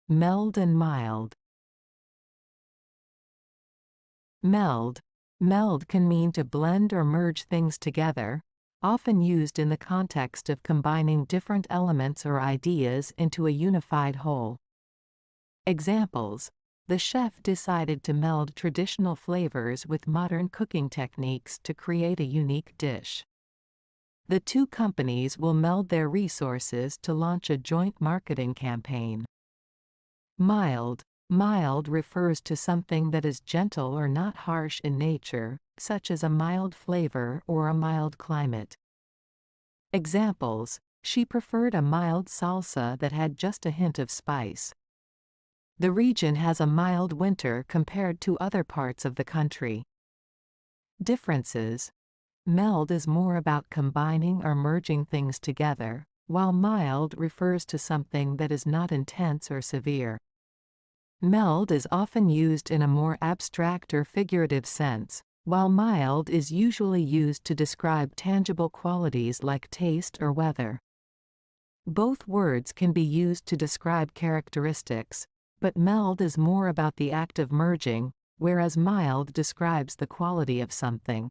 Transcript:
Meld and mild. Meld. Meld can mean to blend or merge things together, often used in the context of combining different elements or ideas into a unified whole. Examples: the chef decided to meld traditional flavors with modern cooking techniques to create a unique dish. The two companies will meld their resources to launch a joint marketing campaign. Mild. Mild refers to something that is gentle or not harsh in nature, such as a mild flavor or a mild climate. Examples: she preferred a mild salsa that had just a hint of spice. The region has a mild winter compared to other parts of the country. Differences: meld is more about combining or merging things together, while mild refers to something that is not intense or severe. Meld is often used in a more abstract or figurative sense, while mild is usually used to describe tangible qualities like taste or weather. Both words can be used to describe characteristics, but meld is more about the act of merging, whereas mild describes the quality of something.